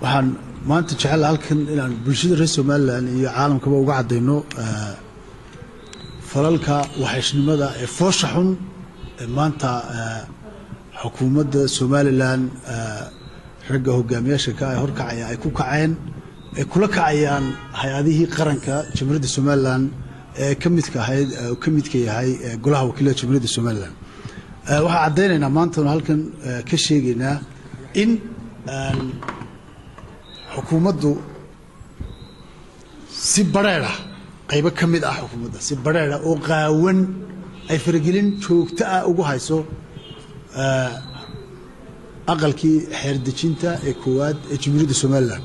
waxaan maanta jecel halkan inaan bulshada reer Soomaaliland iyo caalamkaba uga cadeyno falalka waxishnimada ee foosha xun ee maanta xukuumadda Soomaaliland ragga hogaamiyaasha ka ay horkacaya ay ku kaceen ay kula kacayaan hay'adihii qaranka Jamhuuriyadda Soomaaliland ee ka midka yahay golaha wakiilada Jamhuuriyadda Soomaaliland waxa cadeynaynaa maanta halkan ka sheegaynaa in xukuumaddu si bareer ah qayb ka mid ah xukuumadda si bareer ah oo qaawan ay faragelin joogto ah ugu hayso aqalkii xeer dejinta ee koowaad ee Jamhuuriyadda Soomaaliland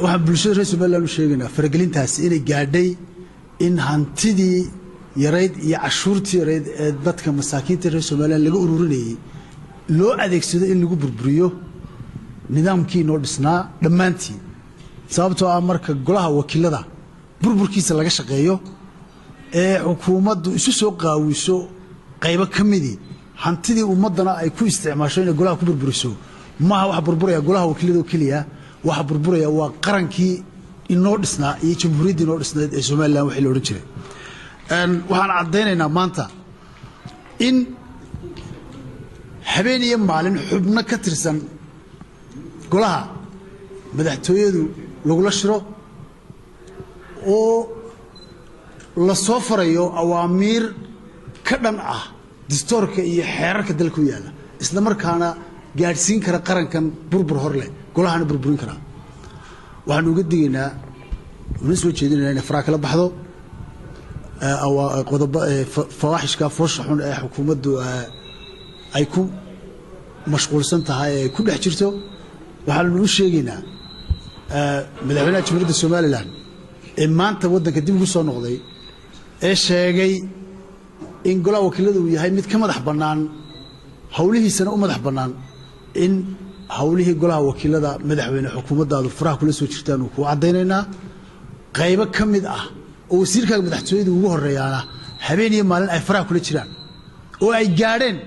waxa bulshada reer Soomaaliland u sheegaynaa faragelintaas inay gaadhay in hantidii yareyd iyo cashuurtii yareyd ee dadka masaakiinta reer Soomaaliland laga ururinayay loo adeegsado in lagu burburiyo nidaamkii noo dhisnaa dhammaantii sababtoo ah marka golaha wakiilada burburkiisa laga shaqeeyo ee xukuumaddu isu soo qaawiso qayb ka mid ah hantidii ummadana ay ku isticmaasho in golaha ku burburiso maaha wax burburaya golaha wakiilada kaliya wax burburaya waa qarankii inoo dhisnaa iyo jamhuuriyadda inoo dhisnayd ee Soomaaliland wixii la oran jiray waxaan cadeynaynaa maanta in habeen iyo maalin xubno ka tirsan golaha madaxtooyadu lagula shiro oo la soo farayo awaamiir ka dhan ah dastuurka iyo xeerarka dalka u yaala isla markaana gaadhsiin kara qarankan burbur hor leh golahana burburin kara waxaan uga digaynaa una soo jeedinaynaa in faraha kala baxdo qodobo fawaaxishka foosha xun ee xukuumaddu ay ku mashquulsan tahay ee ku dhex jirto waxaan u sheegaynaa madaxweynaha Jamhuuriyadda Soomaaliland ee maanta waddanka dib ugu soo noqday ee sheegay in golaha wakiiladu uu yahay mid ka madax bannaan hawlihiisana u madax bannaan in hawlihii golaha wakiilada madaxweyne xukuumaddaadu faraha kula soo jirtaan uu ku cadeynaynaa qayb ka mid ah oo wasiirka madaxtooyada ugu horeeyana habeen iyo maalin ay faraha kula jiraan oo ay gaadheen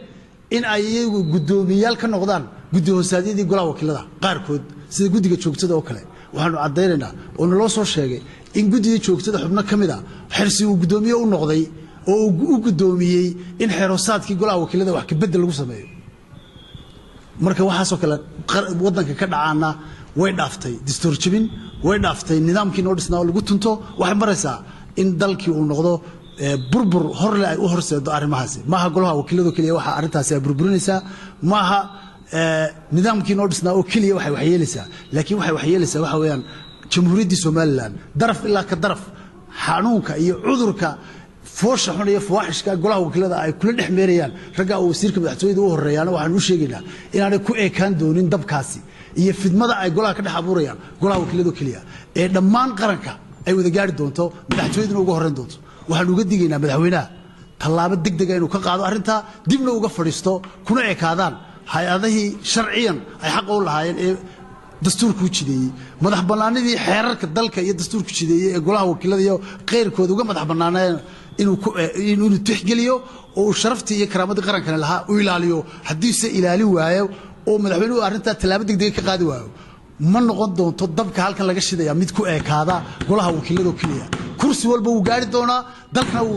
in ay iyagu gudoomiyaal ka noqdaan guddi hoosaadyadii golaha wakiilada qaarkood sida guddiga joogtada oo kale waxaanu cadeynaynaa oo naloo soo sheegay in guddiga joogtada xubno ka mid ah xirsi uu gudoomiye u noqday oo uu gudoomiyey in xeeroosaadkii golaha wakiilada wax ka bedel lagu sameeyo marka waxaasoo kale waddanka ka dhacaana way dhaaftay dastuur jabin way dhaaftay nidaamkii noo dhisnaa oo lagu tunto waxay maraysaa in dalkii uu noqdo burbur horle ay u horseedo arrimahaasi maaha golaha wakiilada kaliya waxa arrintaasi ay burburinaysaa maaha nidaamkii noo dhisnaa oo kaliya waxay waxyeelaysaa laakiin waxay waxyeelaysaa waxa weeyaan jamhuuriyadda Soomaaliland daraf ilaa ka daraf xanuunka iyo cudurka foosha xun iyo fawaaxishka golaha wakiilada ay kula dhex meerayaan ragga oo wasiirka madaxtooyada u horeeyana waxaan u sheegaynaa inaanay ku eekaan doonin dabkaasi iyo fidmada ay golaha ka dhex abuurayaan golaha wakiilada kaliya ee dhammaan qaranka ay wada gaari doonto madaxtooyaduna uga horeyn doonto waxaan uga digaynaa madaxweynaha tallaabo degdeg ah inuu ka qaado arrinta dibna uga fadhiisto kuna eekaadaan hay'adihii sharciyan ay xaq u lahaayeen ee dastuurku jideeyay madax bannaanidii xeerarka dalka iyo dastuurku jideeyay ee golaha wakiilada iyo qeyrkooda uga madax bannaaneen inuu tixgeliyo oo sharaftii iyo karaamadii qaranka lahaa u ilaaliyo haddii se ilaali waayo oo madaxweynuhu arrinta tallaabo degdeg ka qaadi waayo ma noqon doonto dabka halkan laga shidaya mid ku eekaada golaha wakiilada kaliya kursi walba uu gaari doonaa dalkana uu